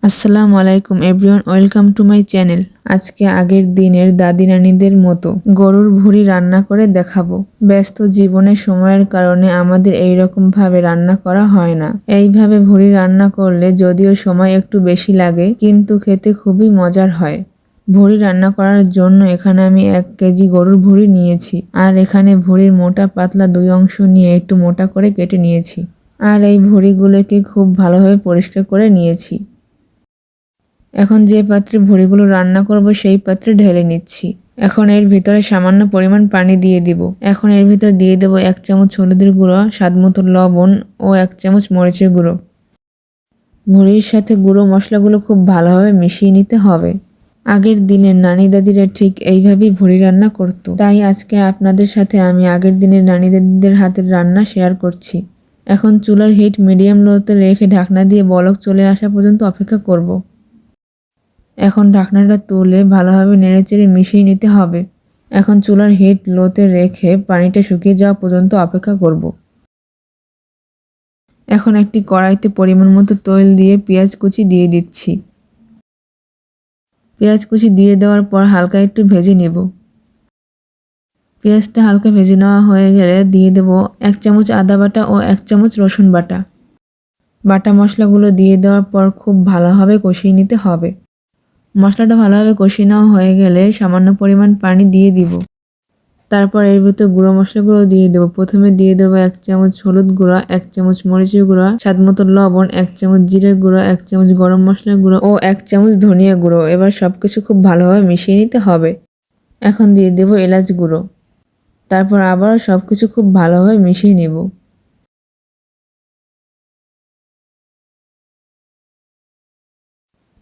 আসসালামু আলাইকুম everyone, welcome to my channel. আজকে আগের দিনের দাদি নানিদের মতো গরুর ভুঁড়ি রান্না করে দেখাবো। ব্যস্ত জীবনের সময়ের কারণে আমাদের এই রকম ভাবে রান্না করা হয় না। এইভাবে ভুঁড়ি রান্না করলে যদিও সময় একটু বেশি লাগে, কিন্তু খেতে খুবই মজার হয়। ভুঁড়ি রান্না করার জন্য এখানে আমি 1 কেজি গরুর ভুঁড়ি নিয়েছি, আর এখানে ভুঁড়ির মোটা পাতলা 2 অংশ নিয়ে একটু মোটা করে কেটে নিয়েছি, আর এই ভুঁড়িগুলোকে খুব ভালোভাবে পরিষ্কার করে নিয়েছি। এখন যে পাত্রে ভুঁড়িগুলো রান্না করব সেই পাত্রে ঢেলে নিচ্ছি। এখন এর ভিতরে সামান্য পরিমাণ পানি দিয়ে দিব। এখন এর ভিতর দিয়ে দেব 1 চামচ হলুদের গুঁড়ো, স্বাদমতো লবণ ও 1 চামচ মরিচের গুঁড়ো। ভুঁড়ির সাথে গুঁড়ো মশলাগুলো খুব ভালোভাবে মিশিয়ে নিতে হবে। আগের দিনের নানি দাদিরা ঠিক এইভাবেই ভুঁড়ি রান্না করত, তাই আজকে আপনাদের সাথে আমি আগের দিনের নানি দাদিদের হাতের রান্না শেয়ার করছি। এখন চুলার হিট মিডিয়াম লোতে রেখে ঢাকনা দিয়ে বলক চলে আসা পর্যন্ত অপেক্ষা করব। এখন ঢাকনাটা তুলে ভালোভাবে নেড়েচেড়ে মিশিয়ে নিতে হবে। এখন চুলার হিট লোতে রেখে পানিটা শুকিয়ে যাওয়া পর্যন্ত অপেক্ষা করব। এখন একটি কড়াইতে পরিমাণ মতো তেল দিয়ে পেঁয়াজ কুচি দিয়ে দিচ্ছি। পেঁয়াজ কুচি দিয়ে দেওয়ার পর হালকা একটু ভেজে নেব। পেঁয়াজটা হালকা ভেজে নেওয়া হয়ে গেলে দিয়ে দেব 1 চামচ আদা বাটা ও 1 চামচ রসুন বাটা। বাটা মশলাগুলো দিয়ে দেওয়ার পর খুব ভালোভাবে কষিয়ে নিতে হবে। মশলাটা ভালোভাবে কষিয়ে নেওয়া হয়ে গেলে সামান্য পরিমাণ পানি দিয়ে দিব। তারপর এর ভিতর গুঁড়ো মশলাগুলো দিয়ে দেবো। প্রথমে দিয়ে দেবো 1 চামচ হলুদ গুঁড়া, 1 চামচ মরিচের গুঁড়া, স্বাদমতো লবণ, 1 চামচ জিরের গুঁড়ো, 1 চামচ গরম মশলার গুঁড়ো ও 1 চামচ ধনিয়া গুঁড়ো। এবার সবকিছু খুব ভালোভাবে মিশিয়ে নিতে হবে। এখন দিয়ে দেবো এলাচ গুঁড়ো। তারপর আবার সবকিছু খুব ভালোভাবে মিশিয়ে নেব।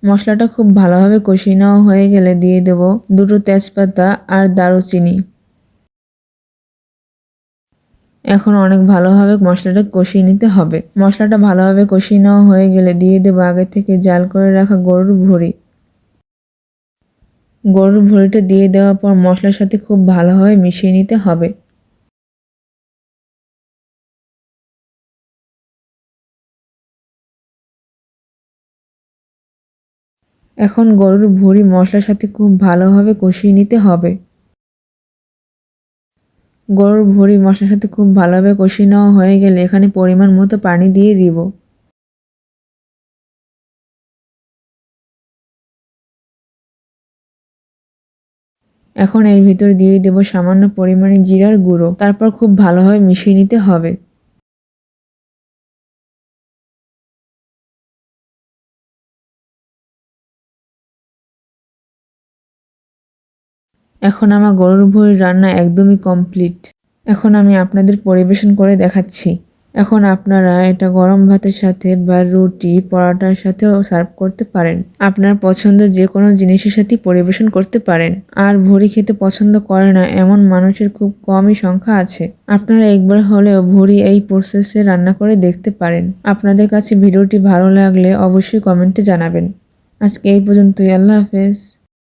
মশলাটা খুব ভালোভাবে কষিয়ে নেওয়া হয়ে গেলে দিয়ে দেব 2টো তেজপাতা আর দারুচিনি। এখন অনেক ভালোভাবে মশলাটা কষিয়ে নিতে হবে। মশলাটা ভালোভাবে কষিয়ে নেওয়া হয়ে গেলে দিয়ে দেবো আগে থেকে জাল করে রাখা গরুর ভুঁড়ি। গরুর ভুঁড়িটা দিয়ে দেওয়ার পর মশলার সাথে খুব ভালোভাবে মিশিয়ে নিতে হবে। এখন গরুর ভুঁড়ি মশলার সাথে খুব ভালোভাবে কষিয়ে নিতে হবে। গরুর ভুঁড়ি মশলার সাথে খুব ভালোভাবে কষিয়ে নেওয়া হয়ে গেলে এখানে পরিমাণ মতো পানি দিয়ে দিব। এখন এর ভিতর দিয়ে দেব সামান্য পরিমাণে জিরার গুঁড়ো। তারপর খুব ভালোভাবে মিশিয়ে নিতে হবে। এখন আমার গরুর ভুঁড়ির রান্না একদমই কমপ্লিট। এখন আমি আপনাদের পরিবেশন করে দেখাচ্ছি। এখন আপনারা এটা গরম ভাতের সাথে বা রুটি পরোটার সাথেও সার্ভ করতে পারেন। আপনার পছন্দের যে কোনো জিনিসের সাথে পরিবেশন করতে পারেন। আর ভুঁড়ি খেতে পছন্দ করে না এমন মানুষের খুব কমই সংখ্যা আছে। আপনারা একবার হলেও ভুঁড়ি এই প্রসেসে রান্না করে দেখতে পারেন। আপনাদের কাছে ভিডিওটি ভালো লাগলে অবশ্যই কমেন্টে জানাবেন। আজকে এই পর্যন্তই। আল্লাহ হাফেজ।